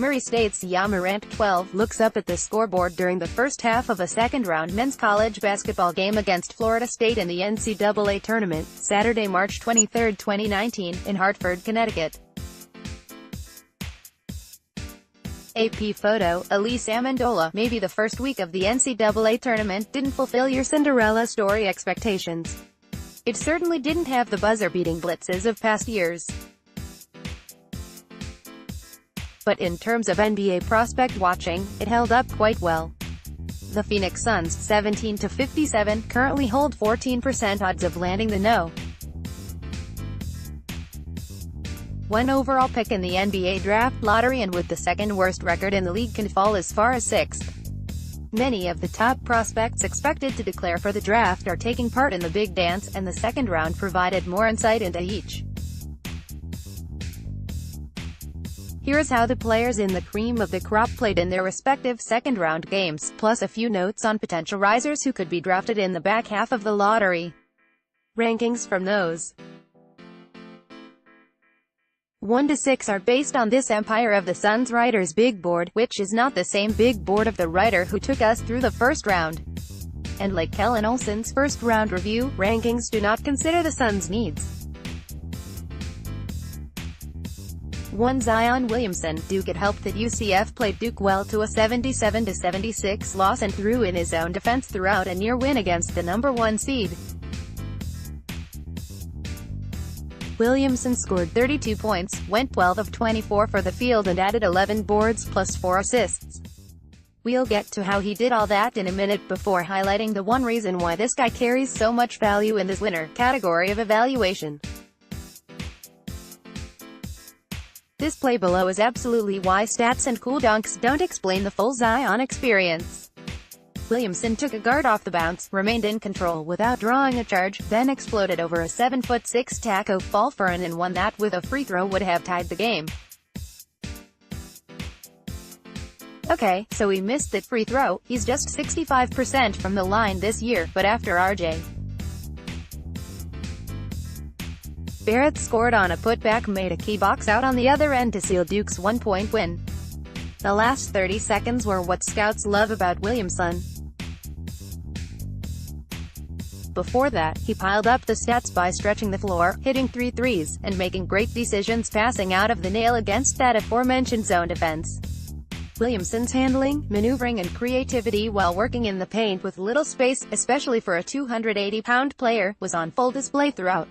Murray State's Morant, 12, looks up at the scoreboard during the first half of a second-round men's college basketball game against Florida State in the NCAA Tournament, Saturday, March 23, 2019, in Hartford, Connecticut. AP photo, Elise Amendola. Maybe the first week of the NCAA Tournament didn't fulfill your Cinderella story expectations. It certainly didn't have the buzzer-beating blitzes of past years. But in terms of NBA prospect watching, it held up quite well. The Phoenix Suns, 17-57, currently hold 14% odds of landing the No. 1 overall pick in the NBA draft lottery, and with the second worst record in the league can fall as far as 6th. Many of the top prospects expected to declare for the draft are taking part in the big dance, and the second round provided more insight into each. Here's how the players in the cream of the crop played in their respective second-round games, plus a few notes on potential risers who could be drafted in the back half of the lottery. Rankings from those 1 to 6 are based on this Empire of the Sun's writer's big board, which is not the same big board of the writer who took us through the first round. And like Kellen Olson's first-round review, rankings do not consider the Sun's needs. 1. Zion Williamson, Duke. It helped that UCF played Duke well to a 77-76 loss and threw in his own defense throughout a near win against the number 1 seed. Williamson scored 32 points, went 12 of 24 for the field and added 11 boards plus 4 assists. We'll get to how he did all that in a minute, before highlighting the one reason why this guy carries so much value in this winner category of evaluation. This play below is absolutely why stats and cool dunks don't explain the full Zion experience. Williamson took a guard off the bounce, remained in control without drawing a charge, then exploded over a 7'6" taco fall for an and one that with a free throw would have tied the game. Okay, so he missed that free throw. He's just 65% from the line this year, but after R.J. Barrett scored on a putback, made a key box out on the other end to seal Duke's 1-point win. The last 30 seconds were what scouts love about Williamson. Before that, he piled up the stats by stretching the floor, hitting 3 threes, and making great decisions passing out of the nail against that aforementioned zone defense. Williamson's handling, maneuvering and creativity while working in the paint with little space, especially for a 280-pound player, was on full display throughout.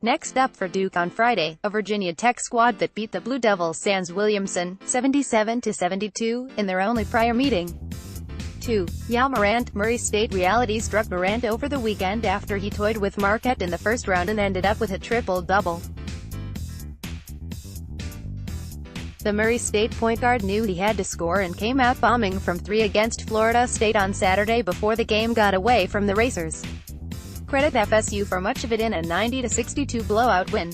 Next up for Duke on Friday, a Virginia Tech squad that beat the Blue Devils sans Williamson, 77-72, in their only prior meeting. 2. Morant. Murray State reality struck Morant over the weekend after he toyed with Marquette in the first round and ended up with a triple-double. The Murray State point guard knew he had to score and came out bombing from 3 against Florida State on Saturday before the game got away from the Racers. Credit FSU for much of it in a 90-62 blowout win.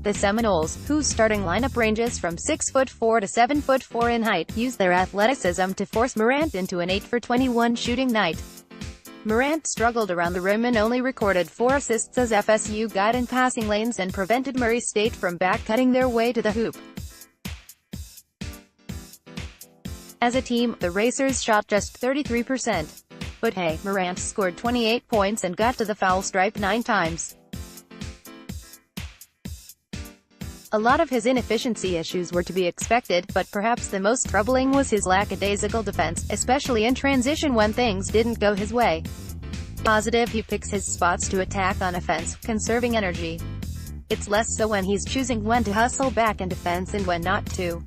The Seminoles, whose starting lineup ranges from 6'4" to 7'4" in height, used their athleticism to force Morant into an 8-for-21 shooting night. Morant struggled around the rim and only recorded 4 assists as FSU got in passing lanes and prevented Murray State from back-cutting their way to the hoop. As a team, the Racers shot just 33%. But hey, Morant scored 28 points and got to the foul stripe 9 times. A lot of his inefficiency issues were to be expected, but perhaps the most troubling was his lackadaisical defense, especially in transition when things didn't go his way. Positive, he picks his spots to attack on offense, conserving energy. It's less so when he's choosing when to hustle back in defense and when not to.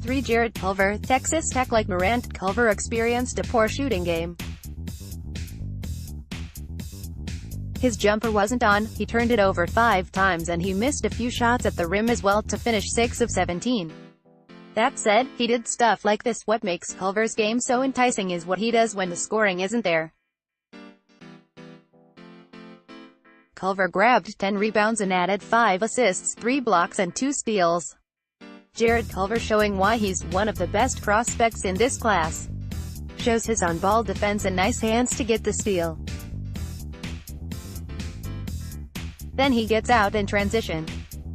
3. Jarrett Culver. Texas Tech. Like Morant, Culver experienced a poor shooting game. His jumper wasn't on, he turned it over 5 times and he missed a few shots at the rim as well to finish 6 of 17. That said, he did stuff like this. What makes Culver's game so enticing is what he does when the scoring isn't there. Culver grabbed 10 rebounds and added 5 assists, 3 blocks and 2 steals. Jarrett Culver showing why he's one of the best prospects in this class. Shows his on-ball defense and nice hands to get the steal. Then he gets out in transition.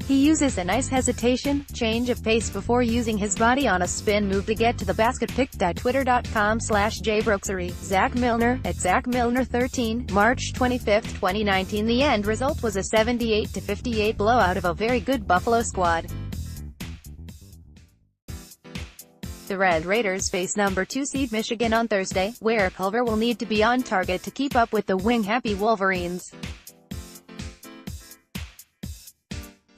He uses a nice hesitation, change of pace before using his body on a spin move to get to the basket. Pick.twitter.com/jbrokesery. Zach Milner, at ZachMilner13, March 25, 2019. The end result was a 78-58 blowout of a very good Buffalo squad. The Red Raiders face number 2 seed Michigan on Thursday, where Culver will need to be on target to keep up with the wing-happy Wolverines.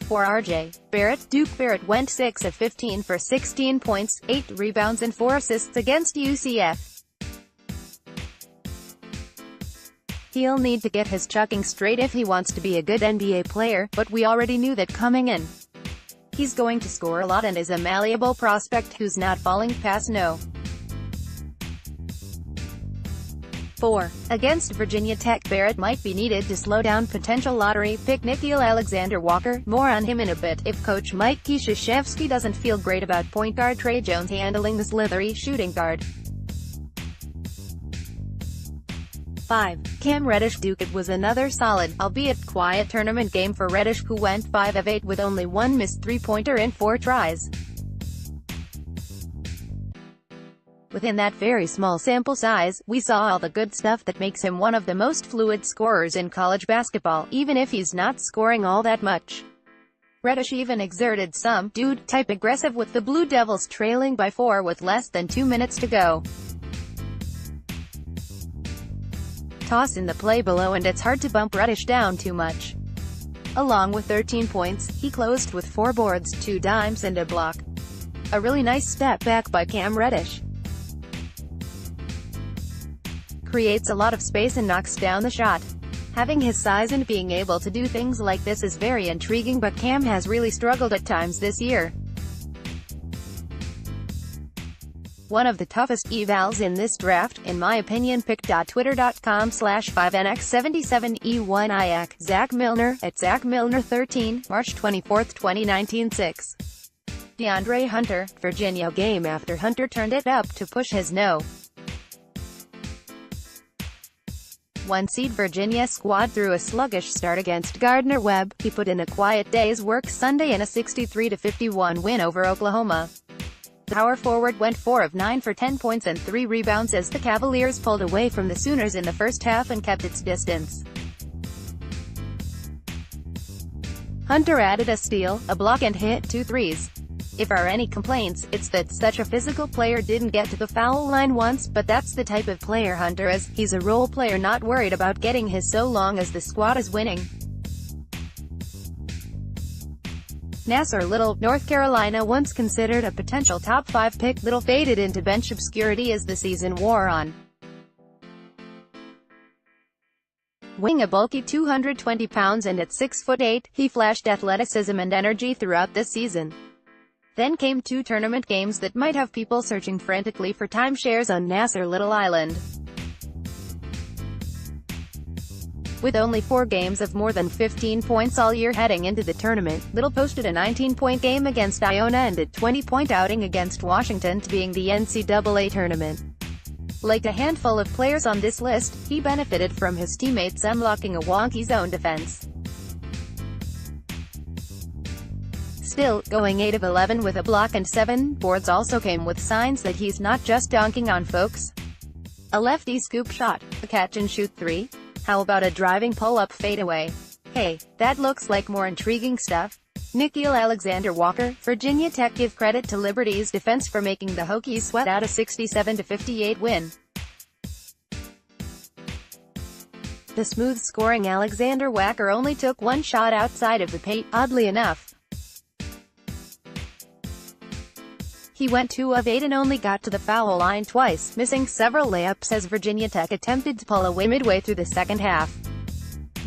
For R.J. Barrett, Duke Barrett went 6 of 15 for 16 points, 8 rebounds and 4 assists against UCF. He'll need to get his chucking straight if he wants to be a good NBA player, but we already knew that coming in. He's going to score a lot and is a malleable prospect who's not falling past no. 4. Against Virginia Tech, Barrett might be needed to slow down potential lottery pick Nickeil Alexander-Walker. More on him in a bit. If coach Mike Krzyzewski doesn't feel great about point guard Trey Jones handling the slithery shooting guard. 5. Cam Reddish, Duke. It was another solid, albeit quiet tournament game for Reddish, who went 5 of 8 with only one missed three-pointer in 4 tries. Within that very small sample size, we saw all the good stuff that makes him one of the most fluid scorers in college basketball, even if he's not scoring all that much. Reddish even exerted some dude-type aggressive with the Blue Devils trailing by 4 with less than 2 minutes to go. Toss in the play below, and it's hard to bump Reddish down too much. Along with 13 points, he closed with 4 boards, 2 dimes and a block. A really nice step back by Cam Reddish. Creates a lot of space and knocks down the shot. Having his size and being able to do things like this is very intriguing, but Cam has really struggled at times this year. One of the toughest evals in this draft, in my opinion. Pick.twitter.com/5nx77e1iac. Zach Milner, at ZachMilner13, March 24, 2019. 6. DeAndre Hunter, Virginia game after Hunter turned it up to push his no. 1 seed Virginia squad through a sluggish start against Gardner-Webb. He put in a quiet day's work Sunday in a 63-51 win over Oklahoma. The power forward went 4 of 9 for 10 points and 3 rebounds as the Cavaliers pulled away from the Sooners in the first half and kept its distance. Hunter added a steal, a block and hit 2 threes. If there are any complaints, it's that such a physical player didn't get to the foul line once, but that's the type of player Hunter is. He's a role player, not worried about getting his so long as the squad is winning. Nassir Little, North Carolina, once considered a potential top 5 pick. Little faded into bench obscurity as the season wore on. Weighing a bulky 220 pounds and at 6'8", he flashed athleticism and energy throughout this season. Then came 2 tournament games that might have people searching frantically for timeshares on Nassir Little Island. With only 4 games of more than 15 points all year heading into the tournament, Little posted a 19-point game against Iona and a 20-point outing against Washington to being the NCAA Tournament. Like a handful of players on this list, he benefited from his teammates unlocking a wonky zone defense. Still, going 8 of 11 with a block and 7 boards also came with signs that he's not just dunking on folks. A lefty scoop shot, a catch-and-shoot 3? How about a driving pull-up fadeaway? Hey, that looks like more intriguing stuff. Nickeil Alexander-Walker, Virginia Tech. Give credit to Liberty's defense for making the Hokies sweat out a 67-58 win. The smooth-scoring Alexander-Walker only took 1 shot outside of the paint, oddly enough. He went 2 of 8 and only got to the foul line twice, missing several layups as Virginia Tech attempted to pull away midway through the second half.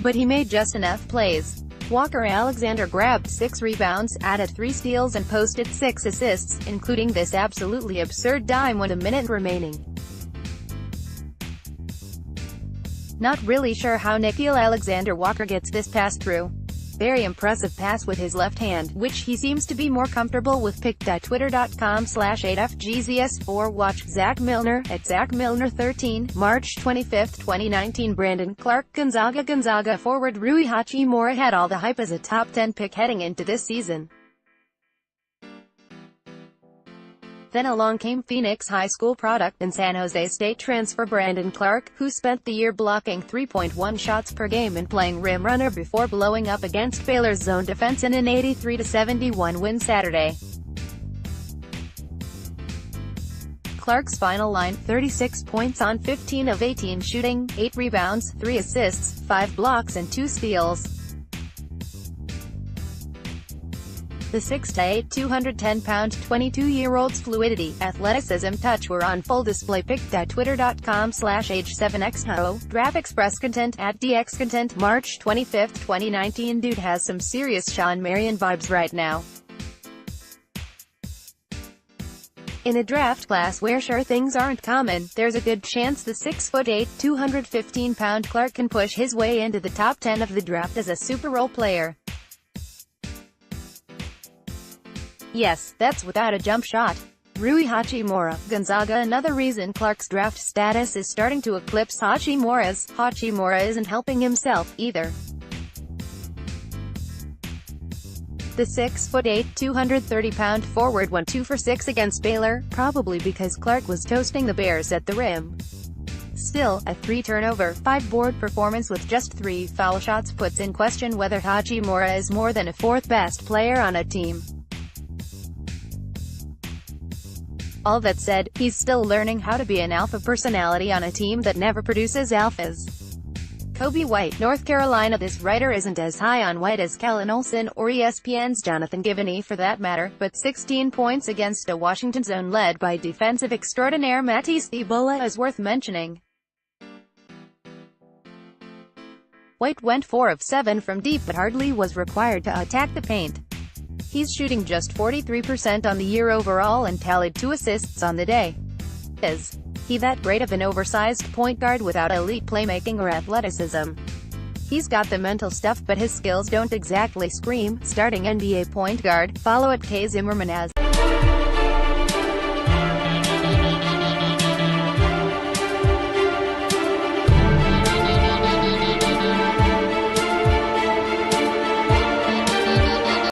But he made just enough plays. Walker Alexander grabbed 6 rebounds, added 3 steals and posted 6 assists, including this absolutely absurd dime with a minute remaining. Not really sure how Nickeil Alexander-Walker gets this pass through. very impressive pass with his left hand, which he seems to be more comfortable with. Pic.twitter.com/8FGZS4 Watch Zach Milner, at ZachMilner13, March 25, 2019. Brandon Clark. Gonzaga forward Rui Hachimura had all the hype as a top 10 pick heading into this season. Then along came Phoenix High School product and San Jose State transfer Brandon Clark, who spent the year blocking 3.1 shots per game and playing rim runner before blowing up against Baylor's zone defense in an 83-71 win Saturday. Clark's final line: 36 points on 15 of 18 shooting, 8 rebounds, 3 assists, 5 blocks and 2 steals. The 6'8", 210-pound, 22-year-old's fluidity, athleticism, touch were on full display. Pic.twitter.com/H7XHO, Draft Express content, @DXContent, March 25, 2019. Dude has some serious Sean Marion vibes right now. In a draft class where sure things aren't common, there's a good chance the 6'8", 215-pound Clark can push his way into the top 10 of the draft as a super role player. Yes, that's without a jump shot. Rui Hachimura, Gonzaga. Another reason Clark's draft status is starting to eclipse Hachimura's. Hachimura isn't helping himself, either. The 6'8", 230-pound forward went 2 for 6 against Baylor, probably because Clark was toasting the Bears at the rim. Still, a 3-turnover, 5-board performance with just 3 foul shots puts in question whether Hachimura is more than a fourth-best player on a team. All that said, he's still learning how to be an alpha personality on a team that never produces alphas. Kobe White, North Carolina. This writer isn't as high on White as Kellen Olson, or ESPN's Jonathan Givony for that matter, but 16 points against a Washington zone led by defensive extraordinaire Matisse Thybulle is worth mentioning. White went 4 of 7 from deep but hardly was required to attack the paint. He's shooting just 43% on the year overall and tallied 2 assists on the day. Is he that great of an oversized point guard without elite playmaking or athleticism? He's got the mental stuff, but his skills don't exactly scream starting NBA point guard. Follow at K Zimmerman as